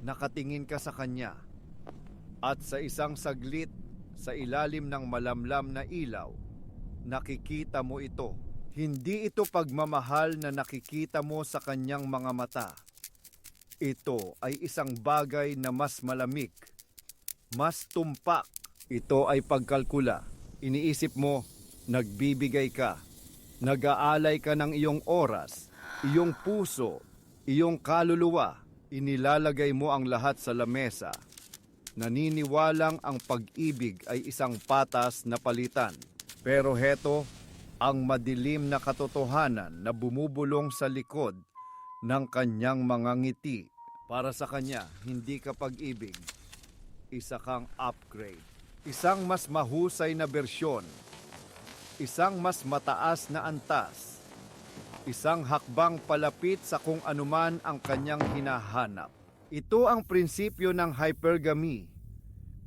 Nakatingin ka sa kanya. At sa isang saglit, sa ilalim ng malamlam na ilaw, nakikita mo ito. Hindi ito pagmamahal na nakikita mo sa kanyang mga mata. Ito ay isang bagay na mas malamig, mas tumpak. Ito ay pagkalkula. Iniisip mo, nagbibigay ka. Nag-aalay ka ng iyong oras, iyong puso, iyong kaluluwa. Inilalagay mo ang lahat sa lamesa. Naniniwalang ang pag-ibig ay isang patas na palitan. Pero heto, ang madilim na katotohanan na bumubulong sa likod ng kanyang mga ngiti. Para sa kanya, hindi ka pag-ibig. Isa kang upgrade. Isang mas mahusay na bersyon. Isang mas mataas na antas. Isang hakbang palapit sa kung anuman ang kanyang hinahanap. Ito ang prinsipyo ng hypergamy.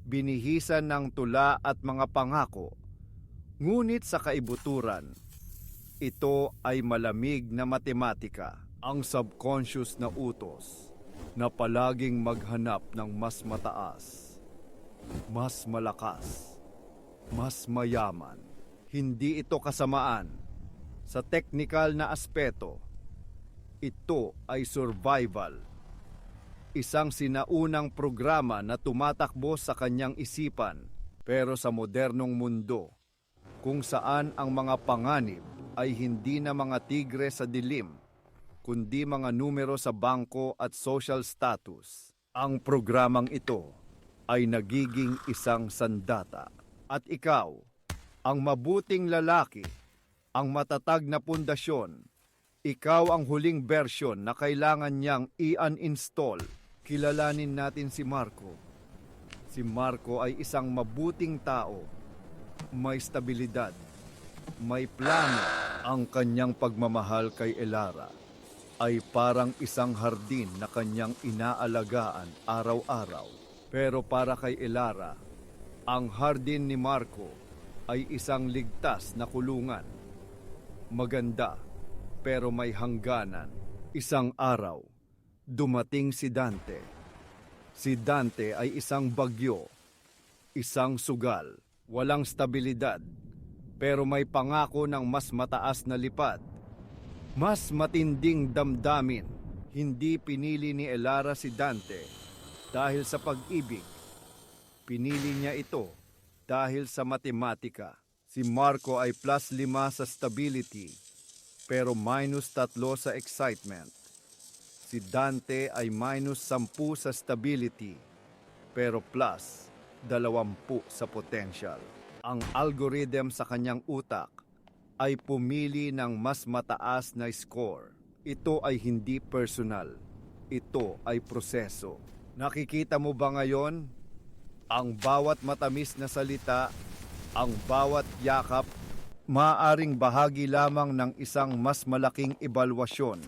Binihisan ng tula at mga pangako. Ngunit sa kaibuturan, ito ay malamig na matematika. Ang subconscious na utos na palaging maghanap ng mas mataas, mas malakas, mas mayaman. Hindi ito kasamaan. Sa teknikal na aspeto, ito ay survival. Isang sinaunang programa na tumatakbo sa kanyang isipan, pero sa modernong mundo, kung saan ang mga panganib ay hindi na mga tigre sa dilim, kundi mga numero sa bangko at social status, ang programang ito ay nagiging isang sandata. At ikaw, ang mabuting lalaki, ang matatag na pundasyon, ikaw ang huling version na kailangan niyang i-uninstall. Kilalanin natin si Marco. Si Marco ay isang mabuting tao, may stabilidad, may plano. Ang kanyang pagmamahal kay Elara ay parang isang hardin na kanyang inaalagaan araw-araw. Pero para kay Elara, ang hardin ni Marco ay isang ligtas na kulungan. Maganda, pero may hangganan. Isang araw, dumating si Dante. Si Dante ay isang bagyo, isang sugal, walang stabilidad, pero may pangako ng mas mataas na lipad. Mas matinding damdamin. Hindi pinili ni Elara si Dante dahil sa pag-ibig. Pinili niya ito dahil sa matematika. Si Marco ay +5 sa stability, pero -3 sa excitement. Si Dante ay -10 sa stability, pero +20 sa potential. Ang algorithm sa kanyang utak ay pumili ng mas mataas na score. Ito ay hindi personal. Ito ay proseso. Nakikita mo ba ngayon? Ang bawat matamis na salita, ang bawat yakap, maaaring bahagi lamang ng isang mas malaking ebalwasyon.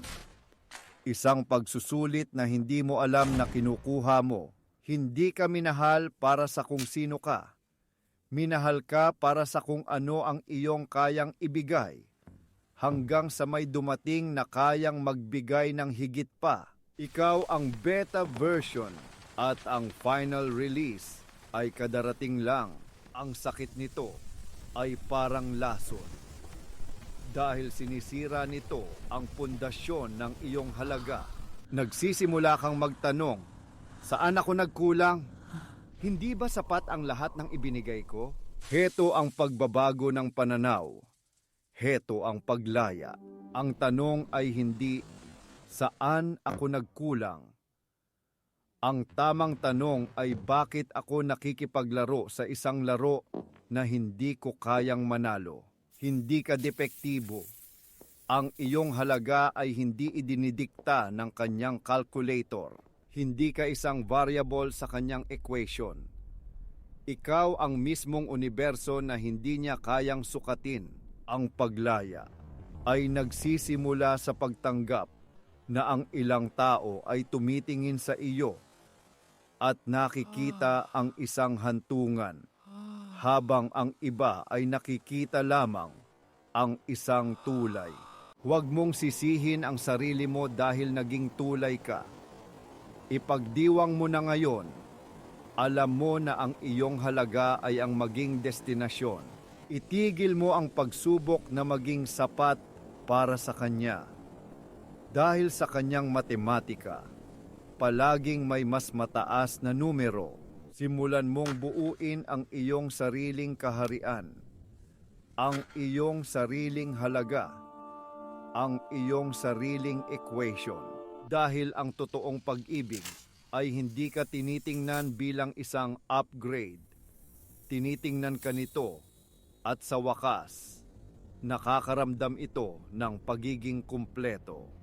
Isang pagsusulit na hindi mo alam na kinukuha mo. Hindi ka minahal para sa kung sino ka. Minahal ka para sa kung ano ang iyong kayang ibigay. Hanggang sa may dumating na kayang magbigay ng higit pa. Ikaw ang beta version at ang final release ay kadarating lang. Ang sakit nito ay parang lason. Dahil sinisira nito ang pundasyon ng iyong halaga. Nagsisimula kang magtanong, saan ako nagkulang? Hindi ba sapat ang lahat ng ibinigay ko? Heto ang pagbabago ng pananaw. Heto ang paglaya. Ang tanong ay hindi, saan ako nagkulang? Ang tamang tanong ay bakit ako nakikipaglaro sa isang laro na hindi ko kayang manalo. Hindi ka depektibo. Ang iyong halaga ay hindi idinidikta ng kanyang calculator. Hindi ka isang variable sa kanyang equation. Ikaw ang mismong universo na hindi niya kayang sukatin. Ang paglaya ay nagsisimula sa pagtanggap na ang ilang tao ay tumitingin sa iyo at nakikita ang isang hantungan, habang ang iba ay nakikita lamang ang isang tulay. Huwag mong sisihin ang sarili mo dahil naging tulay ka. Ipagdiwang mo na ngayon. Alam mo na ang iyong halaga ay ang maging destinasyon. Itigil mo ang pagsubok na maging sapat para sa Kanya. Dahil sa Kanyang matematika, palaging may mas mataas na numero. Simulan mong buuin ang iyong sariling kaharian, ang iyong sariling halaga, ang iyong sariling equation. Dahil ang totoong pag-ibig ay hindi ka tinitingnan bilang isang upgrade. Tinitingnan ka nito at sa wakas, nakakaramdam ito ng pagiging kumpleto.